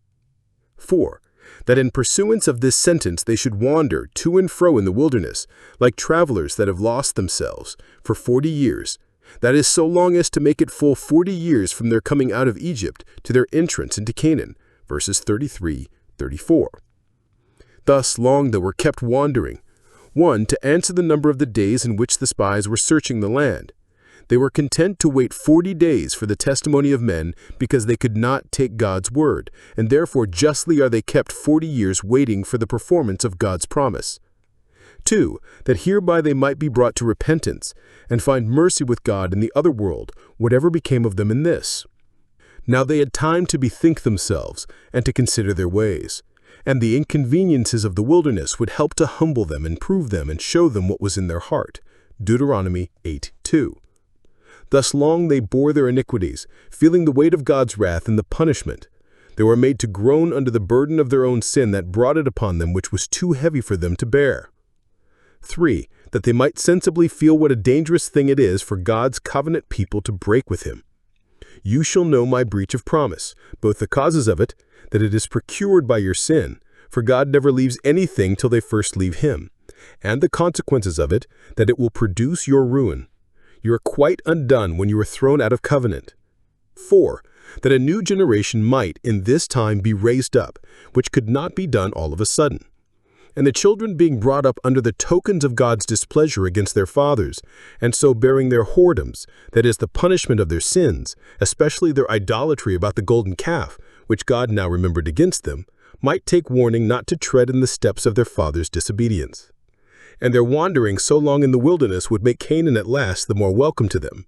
4. That in pursuance of this sentence they should wander to and fro in the wilderness, like travelers that have lost themselves, for 40 years, that is, so long as to make it full 40 years from their coming out of Egypt to their entrance into Canaan, verses 33, 34. Thus long they were kept wandering. 1. To answer the number of the days in which the spies were searching the land. They were content to wait 40 days for the testimony of men because they could not take God's word, and therefore justly are they kept 40 years waiting for the performance of God's promise. 2. That hereby they might be brought to repentance, and find mercy with God in the other world, whatever became of them in this. Now they had time to bethink themselves, and to consider their ways. And the inconveniences of the wilderness would help to humble them and prove them and show them what was in their heart. Deuteronomy 8:2. Thus long they bore their iniquities, feeling the weight of God's wrath and the punishment. They were made to groan under the burden of their own sin that brought it upon them, which was too heavy for them to bear. 3. That they might sensibly feel what a dangerous thing it is for God's covenant people to break with him. You shall know my breach of promise, both the causes of it, that it is procured by your sin, for God never leaves anything till they first leave him, and the consequences of it, that it will produce your ruin. You are quite undone when you are thrown out of covenant. 4. That a new generation might in this time be raised up, which could not be done all of a sudden. And the children being brought up under the tokens of God's displeasure against their fathers, and so bearing their whoredoms, that is the punishment of their sins, especially their idolatry about the golden calf, which God now remembered against them, might take warning not to tread in the steps of their fathers' disobedience. And their wandering so long in the wilderness would make Canaan at last the more welcome to them.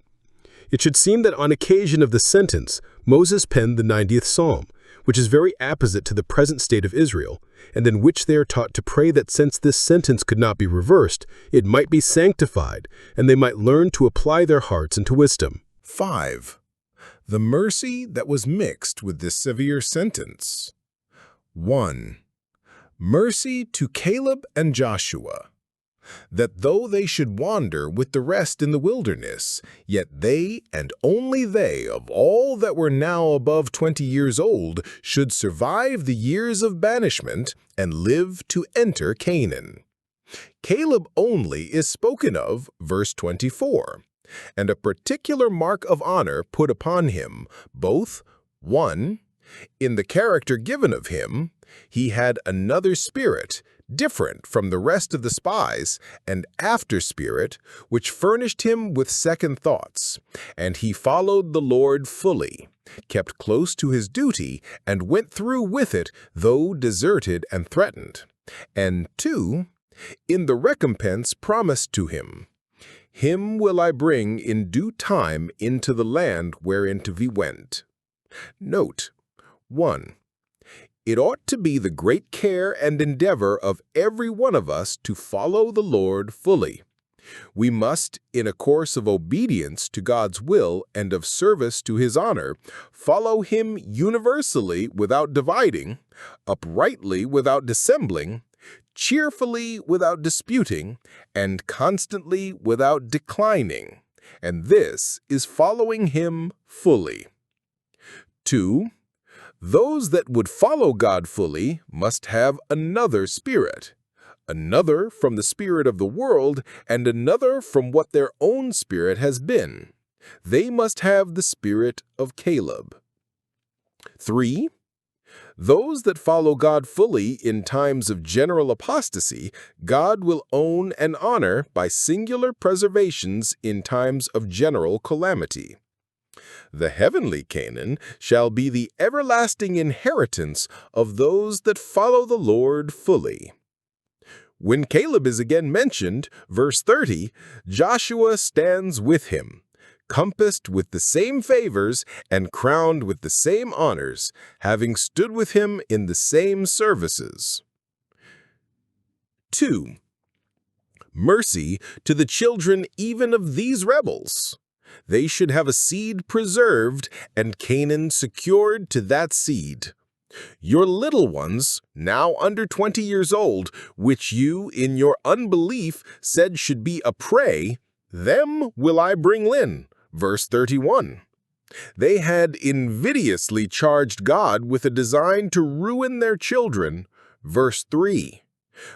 It should seem that on occasion of the sentence, Moses penned the 90th Psalm, which is very apposite to the present state of Israel, and in which they are taught to pray that since this sentence could not be reversed, it might be sanctified, and they might learn to apply their hearts into wisdom. 5. The mercy that was mixed with this severe sentence. 1. Mercy to Caleb and Joshua. that though they should wander with the rest in the wilderness, yet they, and only they, of all that were now above 20 years old, should survive the years of banishment and live to enter Canaan. Caleb only is spoken of, verse 24, and a particular mark of honor put upon him, both, 1, in the character given of him, he had another spirit, different from the rest of the spies, and after spirit, which furnished him with second thoughts, and he followed the Lord fully, kept close to his duty, and went through with it, though deserted and threatened. And 2, in the recompense promised to him, him will I bring in due time into the land whereinto we went. Note, 1. It ought to be the great care and endeavor of every one of us to follow the Lord fully. We must, in a course of obedience to God's will and of service to His honor, follow Him universally without dividing, uprightly without dissembling, cheerfully without disputing, and constantly without declining. And this is following Him fully. 2. Those that would follow God fully must have another spirit, another from the spirit of the world, and another from what their own spirit has been. They must have the spirit of Caleb. 3. Those that follow God fully in times of general apostasy, God will own and honor by singular preservations in times of general calamity. The heavenly Canaan shall be the everlasting inheritance of those that follow the Lord fully. When Caleb is again mentioned, verse 30, Joshua stands with him, compassed with the same favors and crowned with the same honors, having stood with him in the same services. 2. Mercy to the children even of these rebels. They should have a seed preserved and Canaan secured to that seed. Your little ones, now under 20 years old, which you in your unbelief said should be a prey, them will I bring in. Verse 31. They had invidiously charged God with a design to ruin their children. Verse 3.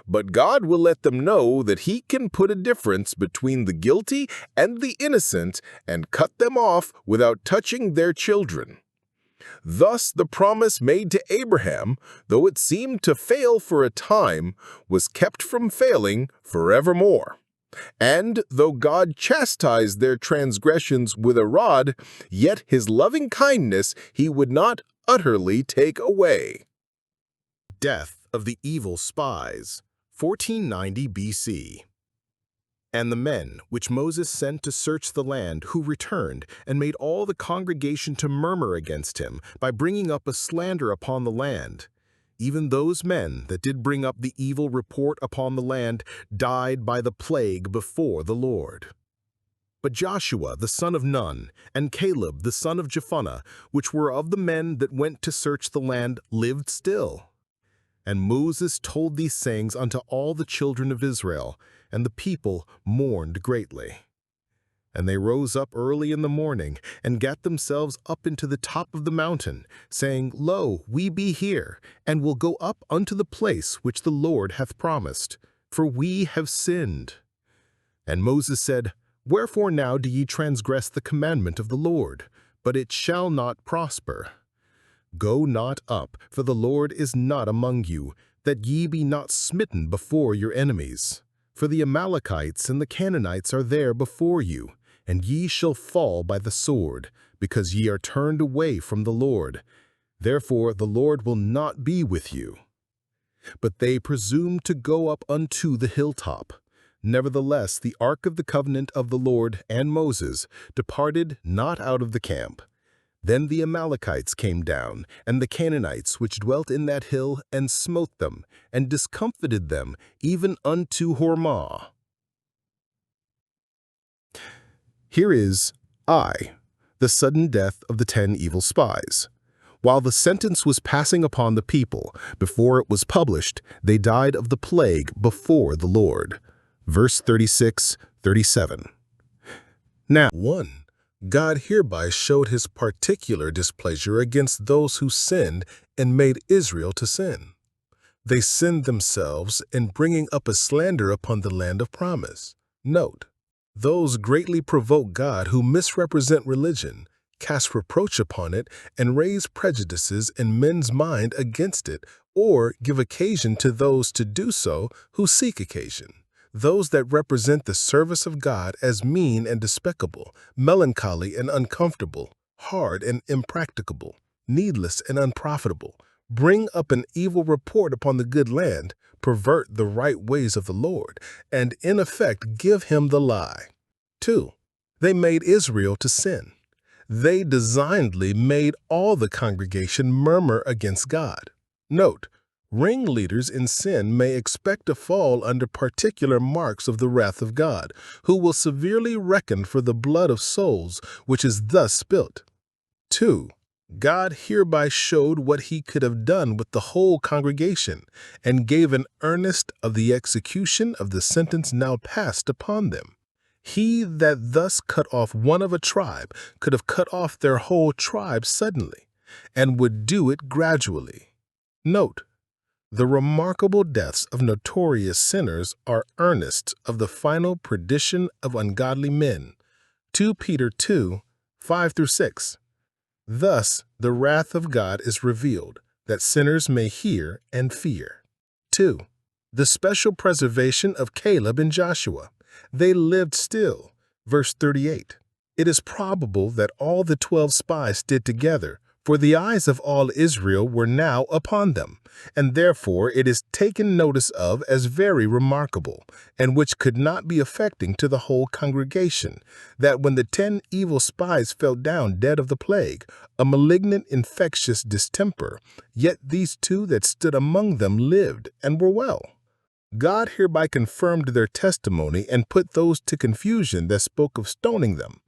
But God will let them know that He can put a difference between the guilty and the innocent and cut them off without touching their children. Thus the promise made to Abraham, though it seemed to fail for a time, was kept from failing forevermore. And though God chastised their transgressions with a rod, yet His loving kindness He would not utterly take away. Death of the evil spies, 1490 BC. And the men which Moses sent to search the land, who returned, and made all the congregation to murmur against him, by bringing up a slander upon the land. Even those men that did bring up the evil report upon the land died by the plague before the Lord. But Joshua the son of Nun, and Caleb the son of Jephunneh, which were of the men that went to search the land, lived still. And Moses told these sayings unto all the children of Israel, and the people mourned greatly. And they rose up early in the morning, and gat themselves up into the top of the mountain, saying, Lo, we be here, and will go up unto the place which the Lord hath promised, for we have sinned. And Moses said, Wherefore now do ye transgress the commandment of the Lord? But it shall not prosper. Go not up, for the Lord is not among you, that ye be not smitten before your enemies. For the Amalekites and the Canaanites are there before you, and ye shall fall by the sword, because ye are turned away from the Lord. Therefore the Lord will not be with you. But they presumed to go up unto the hilltop. Nevertheless the ark of the covenant of the Lord and Moses departed not out of the camp. Then the Amalekites came down, and the Canaanites which dwelt in that hill, and smote them, and discomfited them, even unto Hormah. Here is the sudden death of the 10 evil spies. While the sentence was passing upon the people, before it was published, they died of the plague before the Lord. verse 36, 37. Now, 1. God hereby showed his particular displeasure against those who sinned and made Israel to sin. They sinned themselves in bringing up a slander upon the land of promise. Note, those greatly provoke God who misrepresent religion, cast reproach upon it, and raise prejudices in men's mind against it, or give occasion to those to do so who seek occasion. Those that represent the service of God as mean and despicable, melancholy and uncomfortable, hard and impracticable, needless and unprofitable, bring up an evil report upon the good land, pervert the right ways of the Lord, and in effect give him the lie. 2. They made Israel to sin. They designedly made all the congregation murmur against God. Note, ringleaders in sin may expect to fall under particular marks of the wrath of God, who will severely reckon for the blood of souls which is thus spilt. 2. God hereby showed what he could have done with the whole congregation, and gave an earnest of the execution of the sentence now passed upon them. He that thus cut off one of a tribe could have cut off their whole tribe suddenly, and would do it gradually. Note, the remarkable deaths of notorious sinners are earnests of the final perdition of ungodly men. 2 Peter 2, 5-6. Thus, the wrath of God is revealed, that sinners may hear and fear. 2. The special preservation of Caleb and Joshua. They lived still. Verse 38. It is probable that all the 12 spies did together, for the eyes of all Israel were now upon them, and therefore it is taken notice of as very remarkable, and which could not be affecting to the whole congregation, that when the 10 evil spies fell down dead of the plague, a malignant infectious distemper, yet these 2 that stood among them lived and were well. God hereby confirmed their testimony and put those to confusion that spoke of stoning them.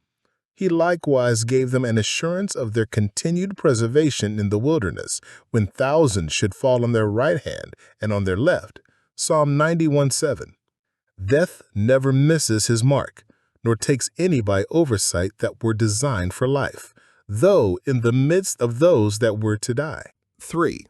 He likewise gave them an assurance of their continued preservation in the wilderness, when thousands should fall on their right hand and on their left. Psalm 91:7. Death never misses his mark, nor takes any by oversight that were designed for life, though in the midst of those that were to die. 3.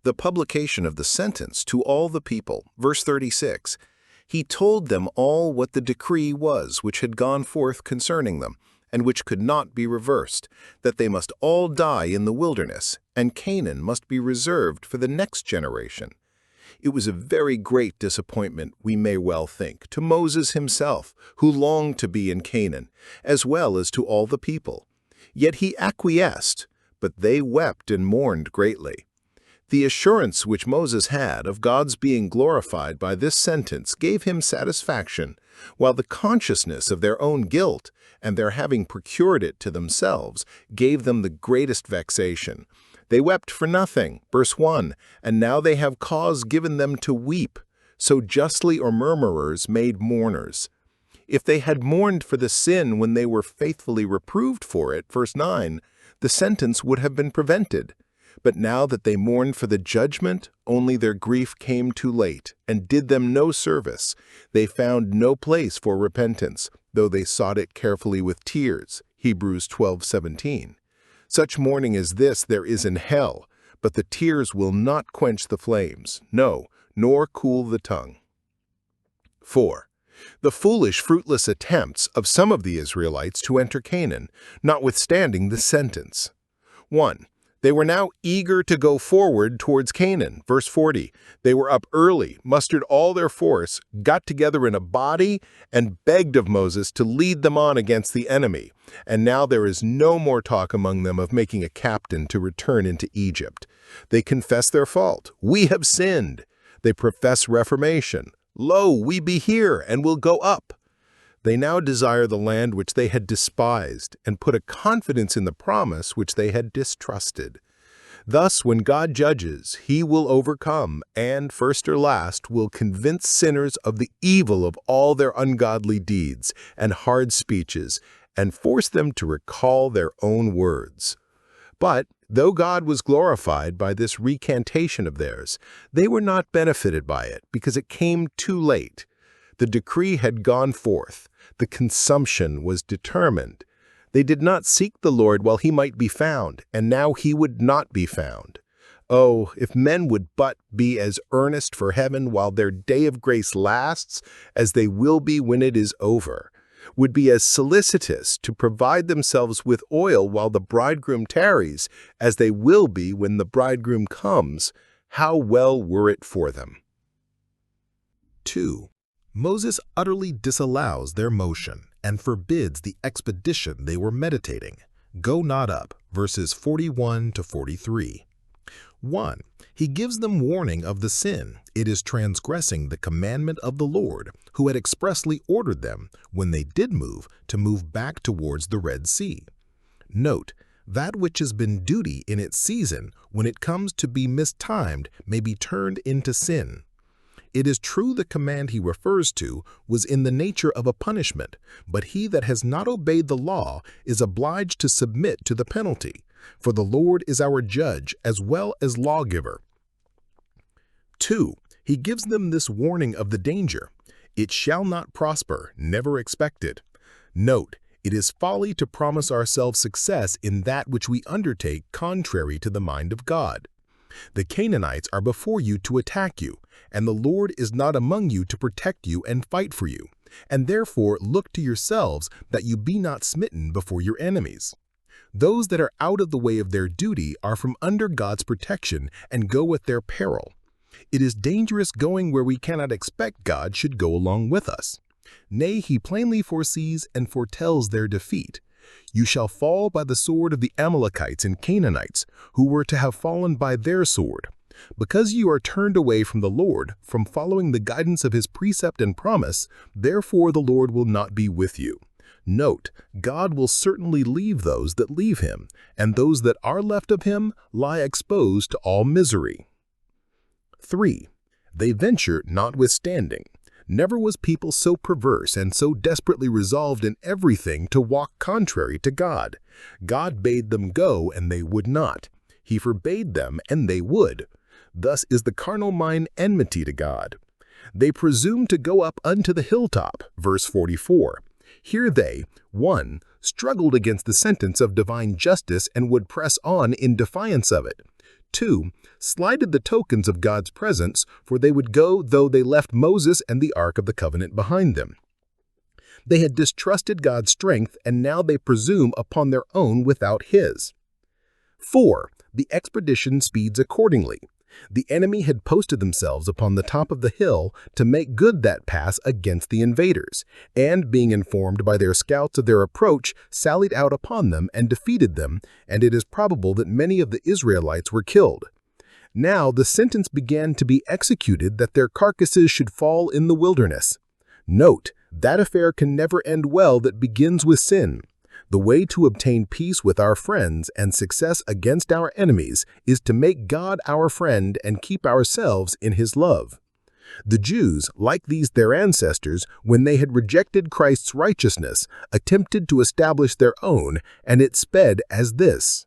The publication of the sentence to all the people. Verse 36. He told them all what the decree was which had gone forth concerning them, and which could not be reversed, that they must all die in the wilderness, and Canaan must be reserved for the next generation. It was a very great disappointment, we may well think, to Moses himself, who longed to be in Canaan, as well as to all the people. Yet he acquiesced, but they wept and mourned greatly. The assurance which Moses had of God's being glorified by this sentence gave him satisfaction, while the consciousness of their own guilt and their having procured it to themselves gave them the greatest vexation. They wept for nothing, verse 1, and now they have cause given them to weep. So justly are murmurers made mourners. If they had mourned for the sin when they were faithfully reproved for it, verse 9, the sentence would have been prevented. But now that they mourn for the judgment, only their grief came too late, and did them no service. They found no place for repentance, though they sought it carefully with tears. Hebrews 12:17. Such mourning as this there is in hell, but the tears will not quench the flames, no, nor cool the tongue. 4. The foolish, fruitless attempts of some of the Israelites to enter Canaan, notwithstanding the sentence. 1. They were now eager to go forward towards Canaan. Verse 40, they were up early, mustered all their force, got together in a body, and begged of Moses to lead them on against the enemy. And now there is no more talk among them of making a captain to return into Egypt. They confess their fault. We have sinned. They profess reformation. Lo, we be here, and will go up. They now desire the land which they had despised, and put a confidence in the promise which they had distrusted. Thus, when God judges, he will overcome, and, first or last, will convince sinners of the evil of all their ungodly deeds and hard speeches, and force them to recall their own words. But, though God was glorified by this recantation of theirs, they were not benefited by it, because it came too late. The decree had gone forth. The consumption was determined. They did not seek the Lord while he might be found, and now he would not be found. Oh, if men would but be as earnest for heaven while their day of grace lasts as they will be when it is over, would be as solicitous to provide themselves with oil while the bridegroom tarries as they will be when the bridegroom comes, how well were it for them. 2. Moses utterly disallows their motion and forbids the expedition they were meditating. Go not up, verses 41 to 43. 1. He gives them warning of the sin. It is transgressing the commandment of the Lord, who had expressly ordered them, when they did move, to move back towards the Red Sea. Note, that which has been duty in its season, when it comes to be mistimed, may be turned into sin. It is true the command he refers to was in the nature of a punishment, but he that has not obeyed the law is obliged to submit to the penalty, for the Lord is our judge as well as lawgiver. 2. He gives them this warning of the danger. It shall not prosper, never expect it. Note, it is folly to promise ourselves success in that which we undertake contrary to the mind of God. The Canaanites are before you to attack you, and the Lord is not among you to protect you and fight for you, and therefore look to yourselves that you be not smitten before your enemies. Those that are out of the way of their duty are from under God's protection and go at their peril. It is dangerous going where we cannot expect God should go along with us. Nay, he plainly foresees and foretells their defeat. You shall fall by the sword of the Amalekites and Canaanites, who were to have fallen by their sword. Because you are turned away from the Lord, from following the guidance of his precept and promise, therefore the Lord will not be with you. Note, God will certainly leave those that leave him, and those that are left of him lie exposed to all misery. 3. They venture notwithstanding. Never was people so perverse and so desperately resolved in everything to walk contrary to God. God bade them go, and they would not. He forbade them, and they would. Thus is the carnal mind enmity to God. They presume to go up unto the hilltop, verse 44. Here they, 1. Struggled against the sentence of divine justice and would press on in defiance of it. 2. Slighted the tokens of God's presence, for they would go though they left Moses and the Ark of the Covenant behind them. They had distrusted God's strength, and now they presume upon their own without his. 4. The expedition speeds accordingly. The enemy had posted themselves upon the top of the hill to make good that pass against the invaders, and being informed by their scouts of their approach, sallied out upon them and defeated them, and it is probable that many of the Israelites were killed. Now the sentence began to be executed that their carcasses should fall in the wilderness. Note, that affair can never end well that begins with sin. The way to obtain peace with our friends and success against our enemies is to make God our friend and keep ourselves in his love. The Jews, like these their ancestors, when they had rejected Christ's righteousness, attempted to establish their own, and it sped as this.